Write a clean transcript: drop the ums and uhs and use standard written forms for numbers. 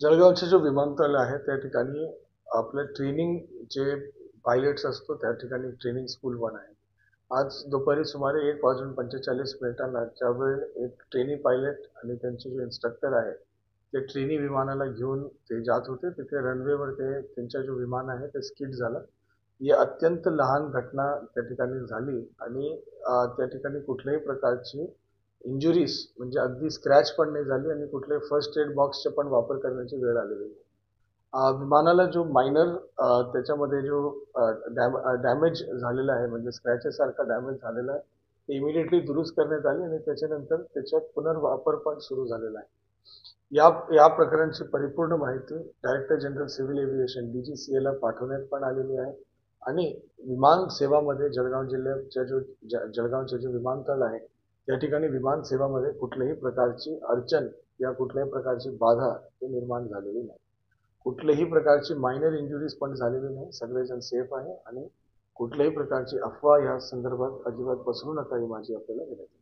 जळगावचे जो विमानतळ आहे त्या ठिकाणी आपलं ट्रेनिंग जे पायलट्स असतो त्या ठिकाणी ट्रेनिंग स्कूल पण आहे. आज दुपारी सुमारे 1:45 ज्यावेळी एक ट्रेनी पायलट आणि त्यांचे जे इन्स्ट्रक्टर आहे ते ट्रेनी विमानाला घेऊन ते जात होते. तिथे रनवेवर ते त्यांचा जो विमान आहे ते स्किड झालं. ही अत्यंत लहान घटना त्या ठिकाणी झाली आणि त्या ठिकाणी कुठल्याही प्रकारची इंजुरीज म्हणजे अगदी स्क्रॅच पण नाही झाली आणि कुठल्याही फर्स्ट एड बॉक्सचा पण वापर करण्याची वेळ आलेली नाही. विमानाला जो मायनर त्याच्यामध्ये जो डॅमेज झालेला आहे म्हणजे स्क्रॅचेस सारखा डॅमेज झालेला आहे ते इमिडिएटली दुरुस्त करण्यात आले आणि त्याच्यानंतर त्याचा पुनर्वापर पण सुरू झालेला आहे. या प्रकरणाची परिपूर्ण माहिती director general civil aviation DGCA ला पाठवण्यात पण आलेली आहे आणि विमान सेवामध्ये जळगाव जिल्ह्याच्या जळगावचे जे विमानतळ आहे त्या ठिकाणी विमान सेवामध्ये कुठल्याही प्रकारची अडचण या कुठल्याही प्रकारची बाधा ते निर्माण झालेली नाही. कुठल्याही प्रकारची मायनर इंजुरीज पण झालेली नाही. सगळेजण सेफ आहे आणि कुठल्याही प्रकारची अफवा या संदर्भात अजिबात पसरू नका ही माझी आपल्याला विनंती.